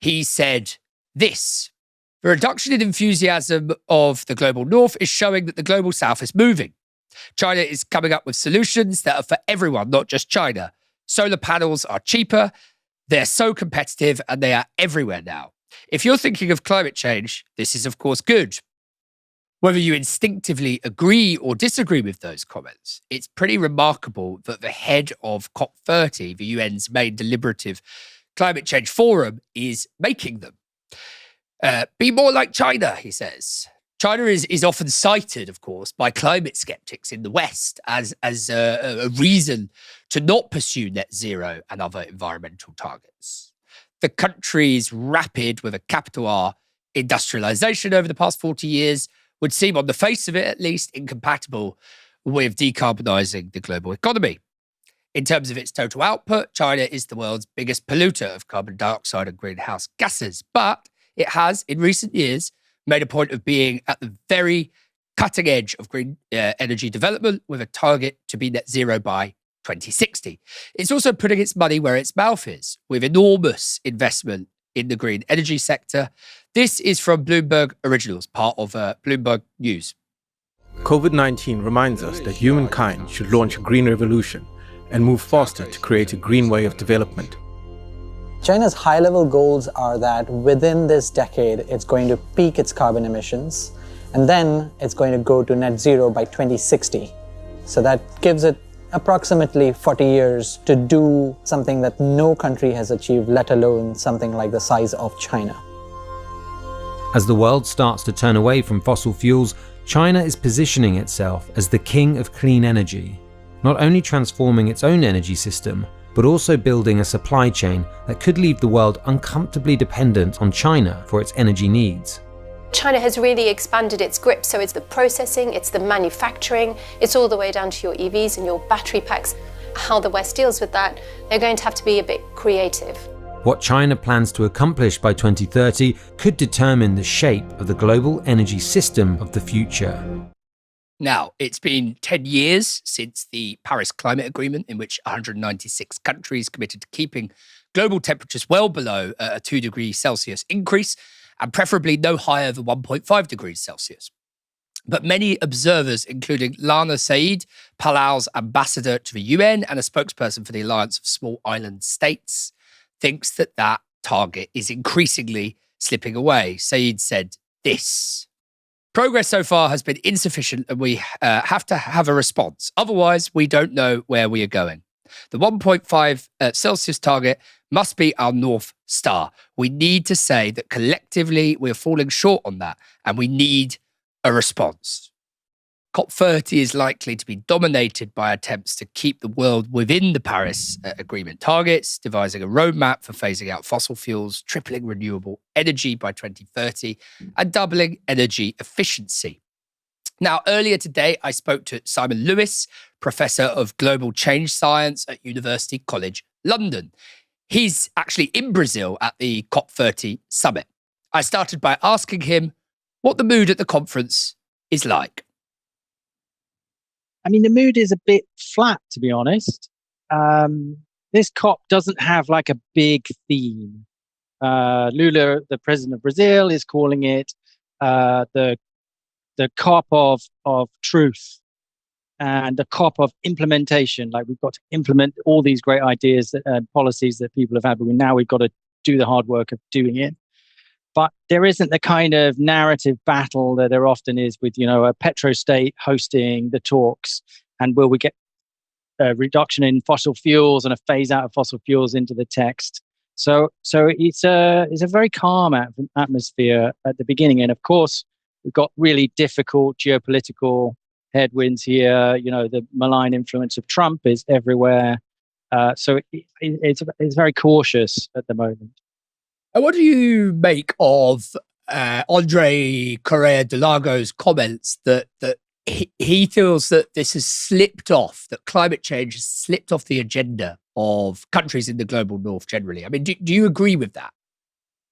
He said this: the reduction in enthusiasm of the global north is showing that the global south is moving. China is coming up with solutions that are for everyone, not just China. Solar panels are cheaper, they're so competitive, and they are everywhere now. If you're thinking of climate change, this is of course good. Whether you instinctively agree or disagree with those comments, it's pretty remarkable that the head of COP30, the UN's main deliberative climate change forum, is making them. Be more like China, he says. China is often cited, of course, by climate skeptics in the West as a reason to not pursue net zero and other environmental targets. The country's rapid, with a capital R, industrialization over the past 40 years would seem, on the face of it at least, incompatible with decarbonizing the global economy. In terms of its total output, China is the world's biggest polluter of carbon dioxide and greenhouse gases, but it has, in recent years, made a point of being at the very cutting edge of green energy development with a target to be net zero by 2060. It's also putting its money where its mouth is, with enormous investment in the green energy sector. This is from Bloomberg Originals, part of Bloomberg News. COVID-19 reminds us that humankind should launch a green revolution and move faster to create a green way of development. China's high-level goals are that within this decade, it's going to peak its carbon emissions, and then it's going to go to net zero by 2060. So that gives it approximately 40 years to do something that no country has achieved, let alone something like the size of China. As the world starts to turn away from fossil fuels, China is positioning itself as the king of clean energy, not only transforming its own energy system, but also building a supply chain that could leave the world uncomfortably dependent on China for its energy needs. China has really expanded its grip, so it's the processing, it's the manufacturing, it's all the way down to your EVs and your battery packs. How the West deals with that, they're going to have to be a bit creative. What China plans to accomplish by 2030 could determine the shape of the global energy system of the future. Now, it's been 10 years since the Paris Climate Agreement, in which 196 countries committed to keeping global temperatures well below a 2 degrees Celsius increase, and preferably no higher than 1.5 degrees Celsius. But many observers, including Lana Said, Palau's ambassador to the UN and a spokesperson for the Alliance of Small Island States, thinks that that target is increasingly slipping away. Said said this: progress so far has been insufficient and we have to have a response. Otherwise, we don't know where we are going. The 1.5 Celsius target must be our North Star. We need to say that collectively we're falling short on that and we need a response. COP30 is likely to be dominated by attempts to keep the world within the Paris Agreement targets, devising a roadmap for phasing out fossil fuels, tripling renewable energy by 2030, and doubling energy efficiency. Now, earlier today, I spoke to Simon Lewis, Professor of Global Change Science at University College London. He's actually in Brazil at the COP30 summit. I started by asking him what the mood at the conference is like. I mean, the mood is a bit flat, to be honest. This COP doesn't have like a big theme. Lula, the president of Brazil, is calling it the COP of truth and the COP of implementation. Like, we've got to implement all these great ideas and policies that people have had, but now we've got to do the hard work of doing it. But there isn't the kind of narrative battle that there often is with, a petrostate hosting the talks, and will we get a reduction in fossil fuels and a phase out of fossil fuels into the text. So it's a very calm atmosphere at the beginning. And of course, we've got really difficult geopolitical headwinds here. The malign influence of Trump is everywhere. So it's very cautious at the moment. And what do you make of Andre Correa de Lago's comments that he feels that this has slipped off, that climate change has slipped off the agenda of countries in the global north generally? I mean, do you agree with that?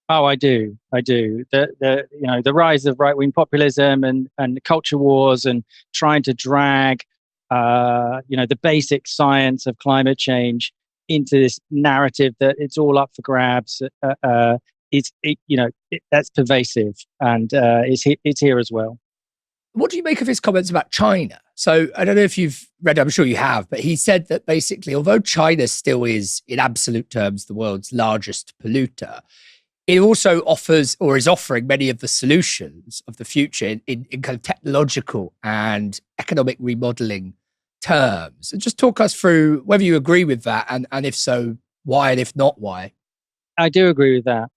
Oh, I do. The rise of right-wing populism and the culture wars and trying to drag the basic science of climate change into this narrative that it's all up for grabs. That's pervasive, and it's here as well. What do you make of his comments about China? So I don't know if you've read, I'm sure you have, but he said that basically, although China still is, in absolute terms, the world's largest polluter, it also offers, or is offering, many of the solutions of the future in kind of technological and economic remodeling terms. And just talk us through whether you agree with that, and if so, why, and if not, why. I do agree with that.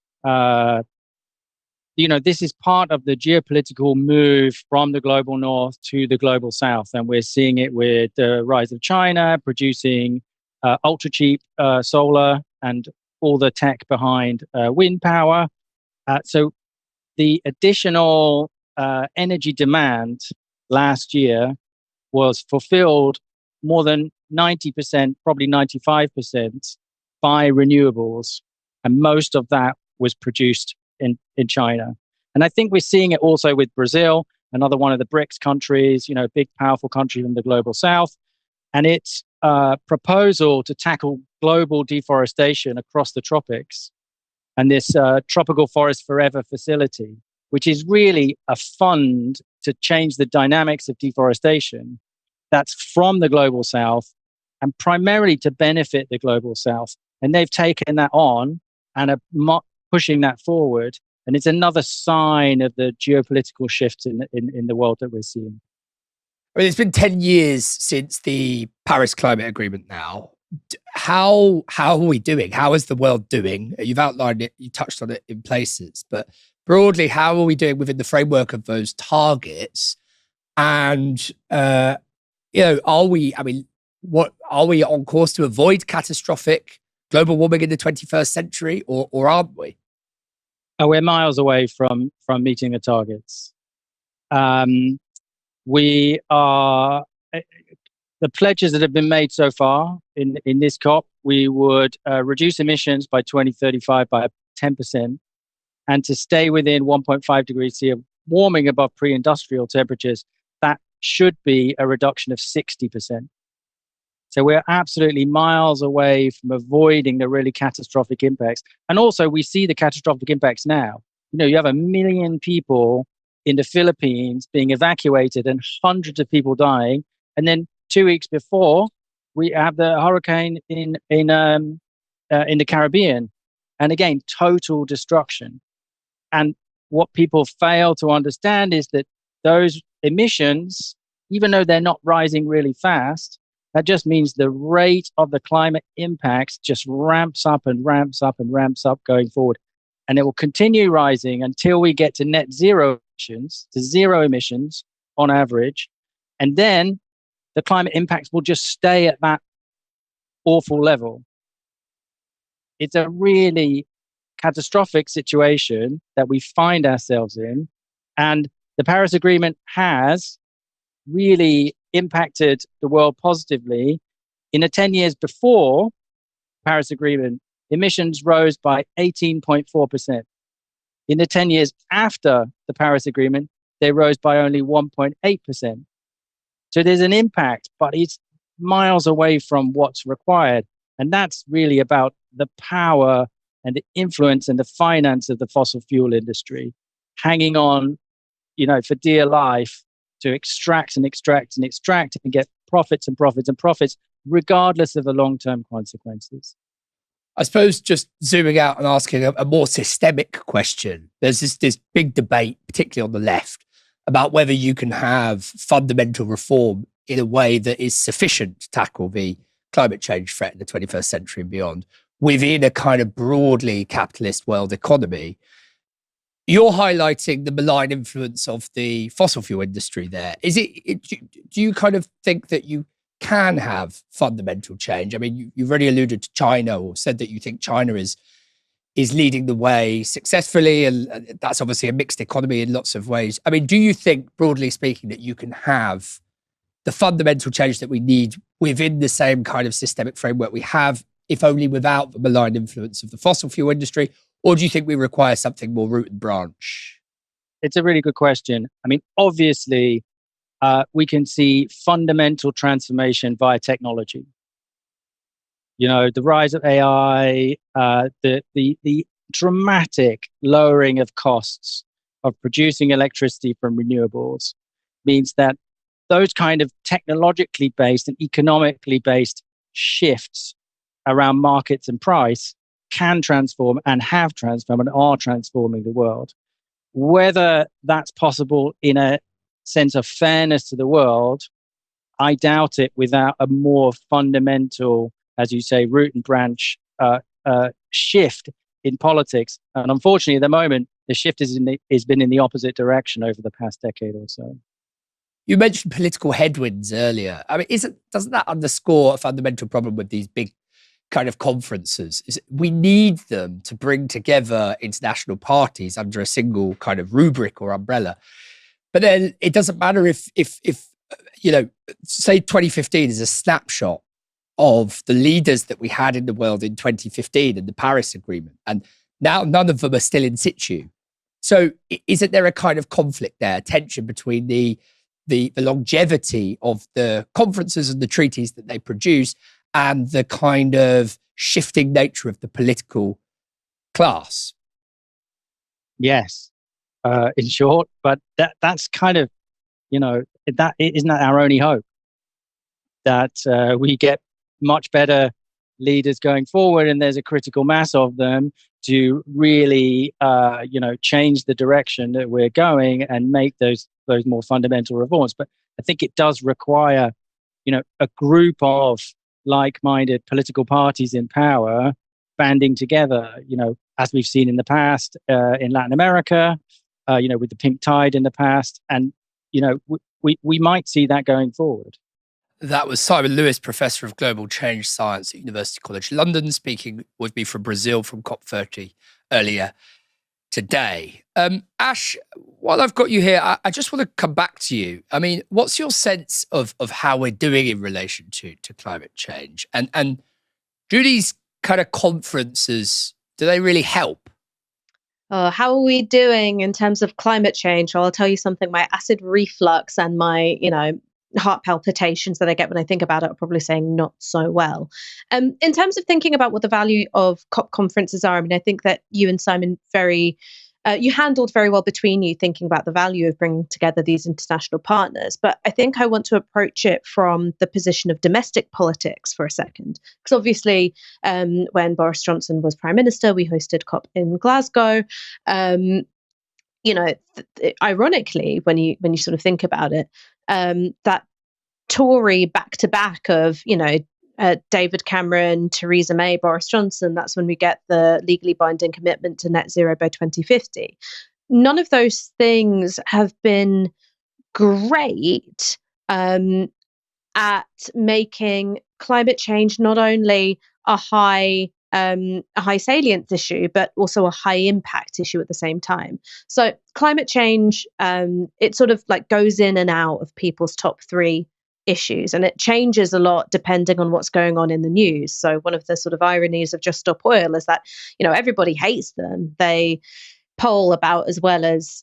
This is part of the geopolitical move from the global north to the global south. And we're seeing it with the rise of China producing ultra cheap solar and all the tech behind wind power. So the additional energy demand last year was fulfilled more than 90%, probably 95% by renewables. And most of that was produced in China. And I think we're seeing it also with Brazil, another one of the BRICS countries, big, powerful country in the global south. And its proposal to tackle global deforestation across the tropics and this Tropical Forest Forever facility, which is really a fund to change the dynamics of deforestation that's from the global south and primarily to benefit the global south. And they've taken that on and are pushing that forward. And it's another sign of the geopolitical shifts in the world that we're seeing. I mean, it's been 10 years since the Paris Climate Agreement now. How are we doing? How is the world doing? You've outlined it, you touched on it in places, but broadly, how are we doing within the framework of those targets? And, are we on course to avoid catastrophic global warming in the 21st century, or aren't we? We're miles away from meeting the targets. We are, the pledges that have been made so far in this COP, we would reduce emissions by 2035 by 10%, and to stay within 1.5 degrees C of warming above pre-industrial temperatures, that should be a reduction of 60%. So we're absolutely miles away from avoiding the really catastrophic impacts. And also we see the catastrophic impacts now. You have 1 million people in the Philippines being evacuated and hundreds of people dying. And then 2 weeks before, we have the hurricane in the Caribbean. And again, total destruction. And what people fail to understand is that those emissions, even though they're not rising really fast, that just means the rate of the climate impacts just ramps up and ramps up and ramps up going forward. And it will continue rising until we get to net zero emissions, to zero emissions on average. And then the climate impacts will just stay at that awful level. It's a really catastrophic situation that we find ourselves in. And the Paris Agreement has really impacted the world positively. In the 10 years before Paris Agreement, emissions rose by 18.4%. In the 10 years after the Paris Agreement, they rose by only 1.8%. So there's an impact, but it's miles away from what's required. And that's really about the power and the influence and the finance of the fossil fuel industry, hanging on, for dear life to extract and extract and extract and get profits and profits and profits, regardless of the long-term consequences. I suppose just zooming out and asking a more systemic question, there's this big debate, particularly on the left, about whether you can have fundamental reform in a way that is sufficient to tackle the climate change threat in the 21st century and beyond within a kind of broadly capitalist world economy. You're highlighting the malign influence of the fossil fuel industry there. Do you kind of think that you can have fundamental change? I mean, you've already alluded to China, or said that you think China is leading the way successfully, and that's obviously a mixed economy in lots of ways. I mean, do you think, broadly speaking, that you can have the fundamental change that we need within the same kind of systemic framework we have, if only without the malign influence of the fossil fuel industry? Or do you think we require something more root and branch? It's a really good question. I mean, obviously, we can see fundamental transformation via technology. The rise of AI, the dramatic lowering of costs of producing electricity from renewables means that those kind of technologically based and economically based shifts around markets and price can transform and have transformed and are transforming the world. Whether that's possible in a sense of fairness to the world, I doubt it without a more fundamental, as you say, root and branch shift in politics. And unfortunately, at the moment, the shift has been in the opposite direction over the past decade or so. You mentioned political headwinds earlier. I mean, doesn't that underscore a fundamental problem with these big kind of conferences? We need them to bring together international parties under a single kind of rubric or umbrella. But then it doesn't matter if say 2015 is a snapshot of the leaders that we had in the world in 2015 and the Paris Agreement, and now none of them are still in situ. So isn't there a kind of conflict there, tension between the longevity of the conferences and the treaties that they produce and the kind of shifting nature of the political class? Yes, in short, but that's kind of, that isn't that our only hope, that we get much better leaders going forward and there's a critical mass of them to really, change the direction that we're going and make those more fundamental reforms. But I think it does require, a group of like-minded political parties in power banding together, as we've seen in the past in Latin America, with the pink tide in the past. And, we might see that going forward. That was Simon Lewis, Professor of Global Change Science at University College London, speaking with me from Brazil from COP30 earlier today. Ash, while I've got you here, I just want to come back to you. I mean, what's your sense of how we're doing in relation to climate change? And do these kind of conferences, do they really help? How are we doing in terms of climate change? Well, I'll tell you something, my acid reflux and my, heart palpitations that I get when I think about it are probably saying not so well. In terms of thinking about what the value of COP conferences are, I mean, I think that you and Simon you handled very well between you thinking about the value of bringing together these international partners. But I think I want to approach it from the position of domestic politics for a second. Because obviously, when Boris Johnson was Prime Minister, we hosted COP in Glasgow. Ironically, when you sort of think about it, that Tory back-to-back of, David Cameron, Theresa May, Boris Johnson, that's when we get the legally binding commitment to net zero by 2050. None of those things have been great at making climate change not only a high salience issue, but also a high impact issue at the same time. So climate change, it sort of like goes in and out of people's top three issues, and it changes a lot depending on what's going on in the news. So one of the sort of ironies of Just Stop Oil is that, everybody hates them. They poll about as well as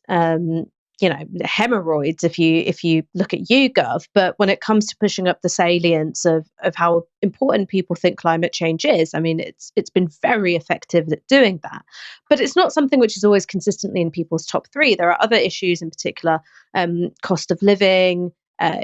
hemorrhoids if you look at YouGov. But when it comes to pushing up the salience of how important people think climate change is, I mean, it's been very effective at doing that. But it's not something which is always consistently in people's top three. There are other issues, in particular, cost of living,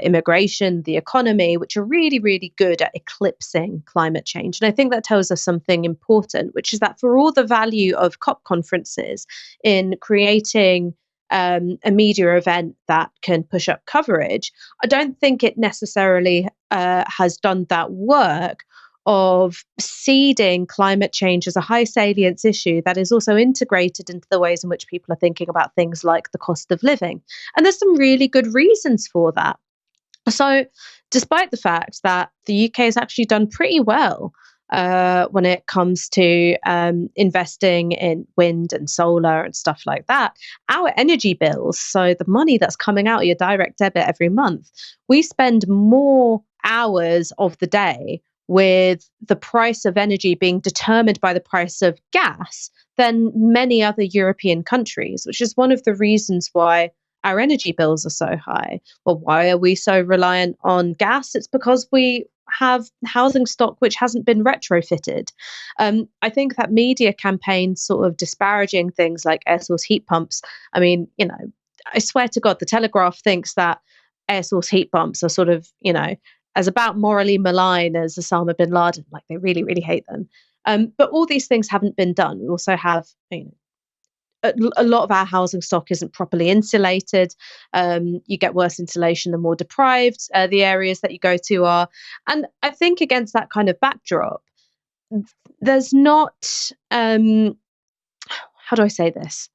immigration, the economy, which are really, really good at eclipsing climate change. And I think that tells us something important, which is that for all the value of COP conferences in creating a media event that can push up coverage, I don't think it necessarily has done that work of seeding climate change as a high salience issue that is also integrated into the ways in which people are thinking about things like the cost of living. And there's some really good reasons for that. So, despite the fact that the UK has actually done pretty well when it comes to investing in wind and solar and stuff like that, our energy bills, so the money that's coming out of your direct debit every month, we spend more hours of the day with the price of energy being determined by the price of gas than many other European countries, which is one of the reasons why our energy bills are so high. Well, why are we so reliant on gas? It's because we have housing stock which hasn't been retrofitted. I think that media campaigns sort of disparaging things like air source heat pumps. I mean, I swear to God, the Telegraph thinks that air source heat pumps are sort of, as about morally malign as Osama bin Laden. Like, they really, really hate them. But all these things haven't been done. We also have, a lot of our housing stock isn't properly insulated. You get worse insulation the more deprived the areas that you go to are. And I think against that kind of backdrop, there's not, how do I say this?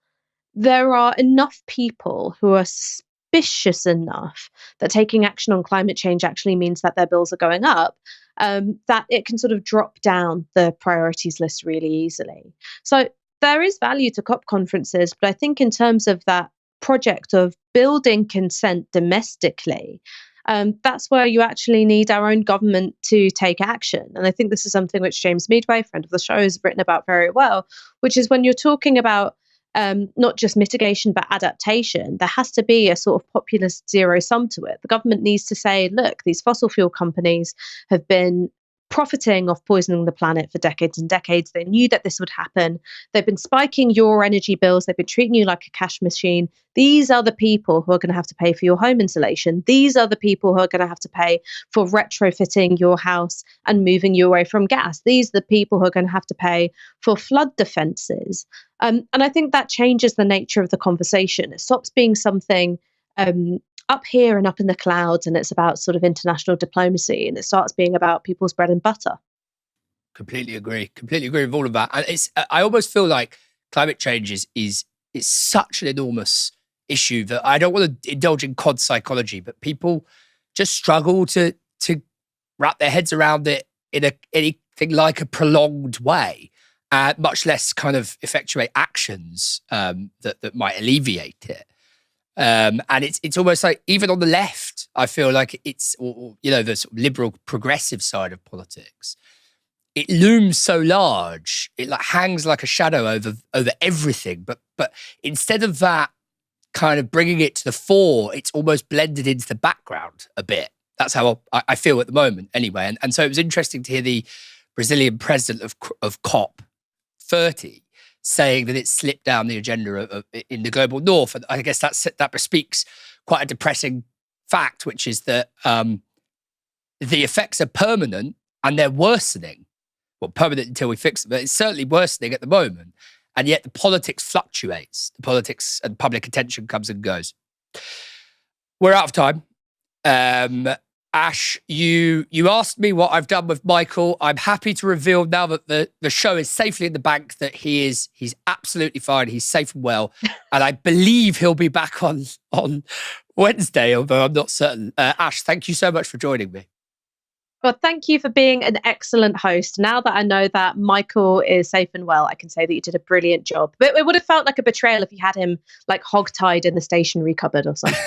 There are enough people who are suspicious enough that taking action on climate change actually means that their bills are going up, that it can sort of drop down the priorities list really easily. So there is value to COP conferences, but I think in terms of that project of building consent domestically, that's where you actually need our own government to take action. And I think this is something which James Meadway, friend of the show, has written about very well, which is when you're talking about not just mitigation, but adaptation, there has to be a sort of populist zero sum to it. The government needs to say, look, these fossil fuel companies have been profiting off poisoning the planet for decades and decades. They knew that this would happen. They've been spiking your energy bills. They've been treating you like a cash machine. These are the people who are going to have to pay for your home insulation. These are the people who are going to have to pay for retrofitting your house and moving you away from gas. These are the people who are going to have to pay for flood defences. And I think that changes the nature of the conversation. It stops being something up here and up in the clouds, and it's about sort of international diplomacy, and it starts being about people's bread and butter. Completely agree with all of that. And I almost feel like climate change is such an enormous issue that I don't want to indulge in cod psychology, but people just struggle to wrap their heads around it in anything like a prolonged way, much less kind of effectuate actions that might alleviate it. And it's almost like, even on the left, I feel like it's, the sort of liberal progressive side of politics, it looms so large, it like hangs like a shadow over everything. But instead of that kind of bringing it to the fore, it's almost blended into the background a bit. That's how I feel at the moment, anyway. And so it was interesting to hear the Brazilian president of COP 30 saying that it slipped down the agenda in the global north. And I guess that bespeaks quite a depressing fact, which is that the effects are permanent and they're worsening. Well, permanent until we fix it, but it's certainly worsening at the moment. And yet the politics fluctuates. The politics and public attention comes and goes. We're out of time. Ash, you asked me what I've done with Michael. I'm happy to reveal now that the show is safely in the bank, that he's absolutely fine. He's safe and well. And I believe he'll be back on Wednesday, although I'm not certain. Ash, thank you so much for joining me. Well, thank you for being an excellent host. Now that I know that Michael is safe and well, I can say that you did a brilliant job. But it would have felt like a betrayal if you had him like hogtied in the stationery cupboard or something.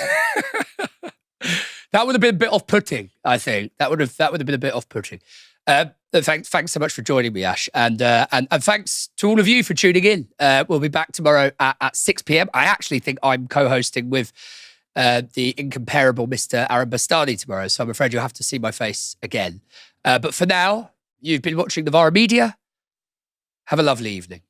That would have been a bit off-putting, I think. That would have been a bit off-putting. Thanks so much for joining me, Ash. And thanks to all of you for tuning in. We'll be back tomorrow at 6 p.m. I actually think I'm co-hosting with the incomparable Mr. Aaron Bastani tomorrow, so I'm afraid you'll have to see my face again. But for now, you've been watching Novara Media. Have a lovely evening.